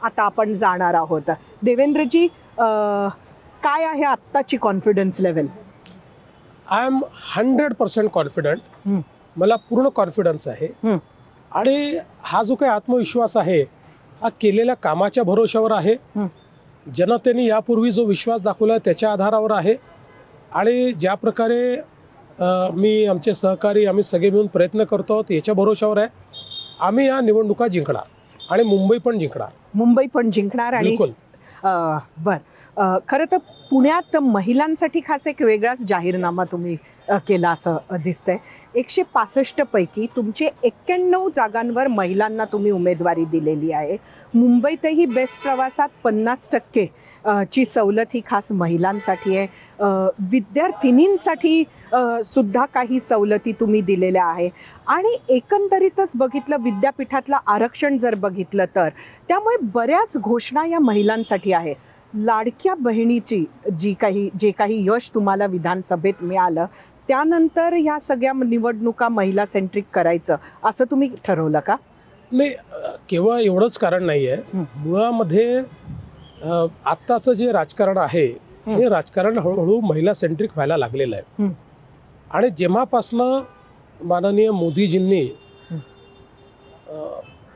आता आपण जाणार आहोत. देवेंद्रजी, काय आहे आत्ताची confidence level? I am 100% confident. मला पूर्ण कॉन्फिडन्स आहे. आणि हा जो काही आत्मविश्वास आहे हा केलेल्या कामाच्या भरोशावर आहे. जनतेने यापूर्वी जो विश्वास दाखवला त्याच्या आधारावर आहे. आणि ज्या प्रकारे मी आमचे सहकारी आम्ही सगळे मिळून प्रयत्न करतो आहोत याच्या भरोशावर आहे. आम्ही या निवडणुका जिंकणार आणि मुंबई पण जिंकणार. मुंबई पण जिंकणार. आणि खरं तर पुण्यात महिलांसाठी खास एक वेगळाच जाहीरनामा तुम्ही केला असं दिसतंय. 165 पैकी तुमचे 91 जागांवर महिलांना तुम्ही उमेदवारी दिलेली आहे. मुंबईतही बेस्ट प्रवासात 50% ची सवलत ही खास महिलांसाठी आहे. विद्यार्थिनींसाठी सुद्धा काही सवलती तुम्ही दिलेल्या आहे. आणि एकंदरीतच बघितलं विद्यापीठातलं आरक्षण जर बघितलं तर त्यामुळे बऱ्याच घोषणा या महिलांसाठी आहे. लाडक्या बहिणीची जे काही यश तुम्हाला विधानसभेत मिळालं त्यानंतर ह्या सगळ्या निवडणुका महिला सेंट्रिक करायचं असं तुम्ही ठरवलं का? नाही, केवळ एवढंच कारण नाहीये. मुळामध्ये आत्ताचं जे राजकारण आहे हे राजकारण हळूहळू महिला सेंट्रिक व्हायला लागलेलं आहे. आणि जेव्हापासनं माननीय मोदीजींनी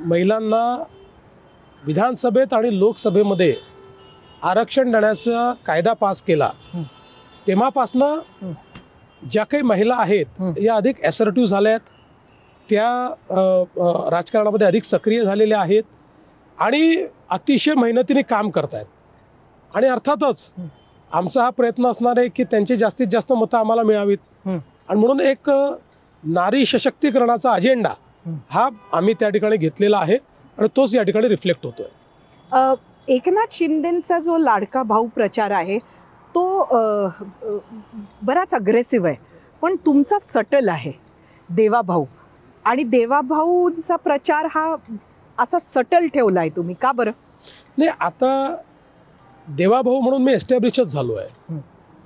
महिलांना विधानसभेत आणि लोकसभेमध्ये आरक्षण देण्याचा कायदा पास केला तेव्हापासनं ज्या काही महिला आहेत या अधिक ॲसर्टिव्ह झाल्या आहेत. त्या राजकारणामध्ये अधिक सक्रिय झालेल्या आहेत आणि अतिशय मेहनतीने काम करत आहेत. आणि अर्थातच आमचा हा प्रयत्न असणार आहे की त्यांची जास्तीत जास्त मतं आम्हाला मिळावीत. आणि म्हणून एक नारी सशक्तीकरणाचा अजेंडा हा आम्ही त्या ठिकाणी घेतलेला आहे आणि तोच या ठिकाणी रिफ्लेक्ट होतोय. एकनाथ शिंदेचा जो लाडका भाऊ प्रचार आहे तो बराच अग्रेसिव्ह आहे, पण तुमचा सटल आहे देवाभाऊ. आणि देवाभाऊंचा प्रचार हा असा सटल ठेवलाय तुम्ही, का बरं? नाही, आता देवाभाऊ म्हणून मी एस्टॅब्लिशच झालो आहे.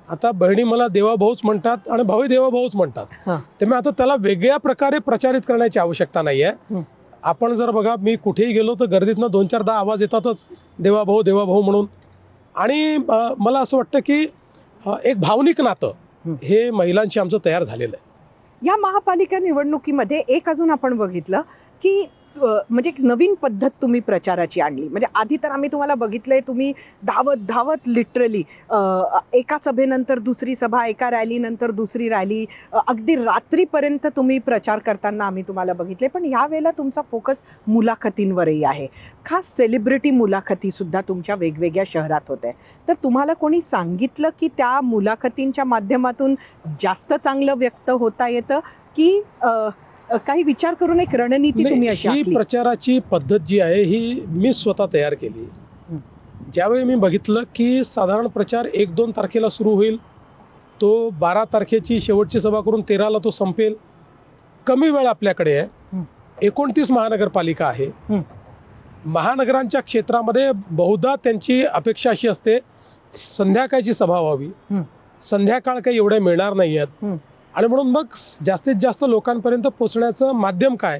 आता बहिणी मला देवाभाऊच म्हणतात आणि भाऊही देवाभाऊच म्हणतात. त्यामुळे आता त्याला वेगळ्या प्रकारे प्रचारित करण्याची आवश्यकता नाही आहे. आपण जर बघा, मी कुठेही गेलो तर गर्दीतनं 2-4दा आवाज येतातच देवाभाऊ देवाभाऊ म्हणून. आणि मला असं वाटतं की एक भावनिक नातं हे महिलांशी आमचं तयार झालेलं आहे. या महापालिका निवडणुकीमध्ये एक अजून आपण बघितलं की म्हणजे एक नवीन पद्धत तुम्ही प्रचाराची आणली. म्हणजे आधी तर आम्ही तुम्हाला बघितलंय तुम्ही धावत धावत लिटरली एका सभेनंतर दुसरी सभा, एका रॅलीनंतर दुसरी रॅली, अगदी रात्रीपर्यंत तुम्ही प्रचार करताना आम्ही तुम्हाला बघितले. पण यावेळेला तुमचा फोकस मुलाखतींवरही आहे. खास सेलिब्रिटी मुलाखती सुद्धा तुमच्या वेगवेगळ्या शहरात होत्या. तर तुम्हाला कोणी सांगितलं की त्या मुलाखतींच्या माध्यमातून जास्त चांगलं व्यक्त होता येतं की काही विचार करून एक रणनीती तुम्ही अशी ही आखली? प्रचाराची पद्धत जी आहे ही मी स्वतः तयार केली. ज्यावेळी मी बघितलं की साधारण प्रचार 1-2 तारखेला सुरू होईल, तो 12 तारखेची शेवटची सभा करून 13ला तो संपेल. कमी वेळ आपल्याकडे आहे. 29 महानगरपालिका आहे. महानगरांच्या क्षेत्रामध्ये बहुधा त्यांची अपेक्षा अशी असते संध्याकाळची सभा व्हावी. संध्याकाळ काही एवढ्या मिळणार नाही आहेत. आणि म्हणून मग जास्तीत जास्त लोकांपर्यंत पोहोचण्याचं माध्यम काय,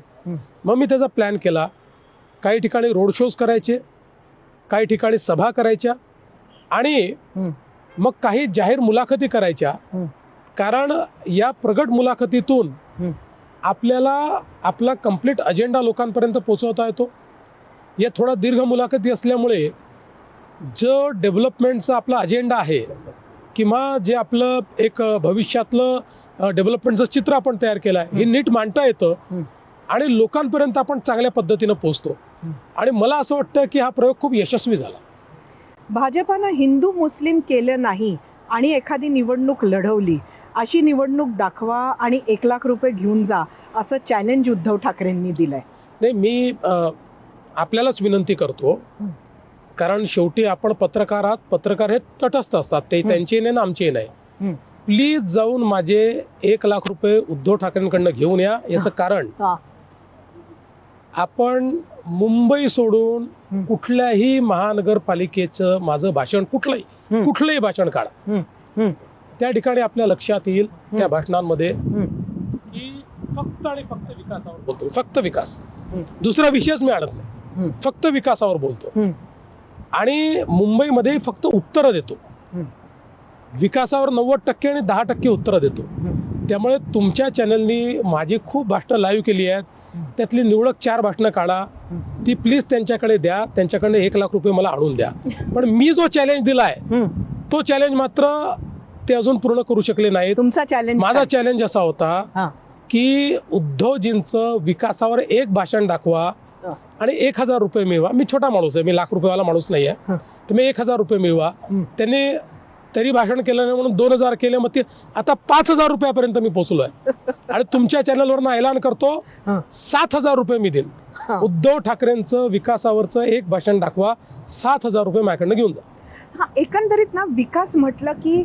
मग मी त्याचा प्लॅन केला. काही ठिकाणी रोड शोज करायचे, काही ठिकाणी सभा करायच्या आणि मग काही जाहीर मुलाखती करायच्या. कारण या प्रगट मुलाखतीतून आपल्याला आपला कंप्लीट अजेंडा लोकांपर्यंत पोहोचवता येतो. या थोडा दीर्घ मुलाखती असल्यामुळे जो डेव्हलपमेंटचा आपला अजेंडा आहे किंवा जे आपलं एक भविष्यातलं डेव्हलपमेंटचं चित्र आपण तयार केलं आहे हे नीट मांडता येतं आणि लोकांपर्यंत आपण चांगल्या पद्धतीनं पोहोचतो. आणि मला असं वाटतं की हा प्रयोग खूप यशस्वी झाला. भाजपानं हिंदू मुस्लिम केलं नाही आणि एखादी निवडणूक लढवली, अशी निवडणूक दाखवा आणि 1 लाख रुपये घेऊन जा असं चॅलेंज उद्धव ठाकरेंनी दिलंय. नाही, मी आपल्यालाच विनंती करतो, कारण शेवटी आपण पत्रकार आहात. पत्रकार हे तटस्थ असतात, ते त्यांचे नाही ना आमचे नाही. प्लीज जाऊन माझे 1 लाख रुपये उद्धव ठाकरेंकडनं घेऊन या. याचं कारण आपण मुंबई सोडून कुठल्याही महानगरपालिकेचं माझं भाषण कुठलंही भाषण काढा, त्या ठिकाणी आपल्या लक्षात येईल त्या भाषणांमध्ये की फक्त आणि फक्त विकासावर बोलतो. फक्त विकास, दुसरा विषयच मी आणत नाही. फक्त विकासावर बोलतो. आणि मुंबईमध्ये फक्त उत्तरं देतो. हं. विकासावर 90% आणि 10% उत्तरं देतो. त्यामुळे तुमच्या चॅनलनी माझी खूप भाषणं लाईव्ह केली आहेत. त्यातली निवडक 4 भाषणं काढा, ती प्लीज त्यांच्याकडे द्या. त्यांच्याकडे 1 लाख रुपये मला आणून द्या. पण मी जो चॅलेंज दिलाय तो चॅलेंज मात्र ते अजून पूर्ण करू शकले नाहीत. तुमचा चॅलेंज माझा चॅलेंज असा होता की उद्धवजींचं विकासावर एक भाषण दाखवा आणि 1,000 रुपये मिळवा. मी छोटा माणूस आहे, मी लाख रुपयेवाला माणूस नाही आहे. तर मी 1,000 रुपये मिळवा. त्यांनी तरी भाषण केलं नाही म्हणून 2,000 केले. मग ते आता 5,000 रुपयापर्यंत मी पोहोचलोय. आणि तुमच्या चॅनलवरनं ऐलान करतो 7,000 रुपये मी देईन. उद्धव ठाकरेंचं विकासावरचं एक भाषण दाखवा, 7,000 रुपये माझ्याकडनं घेऊन जा. एकंदरीत ना विकास म्हटलं की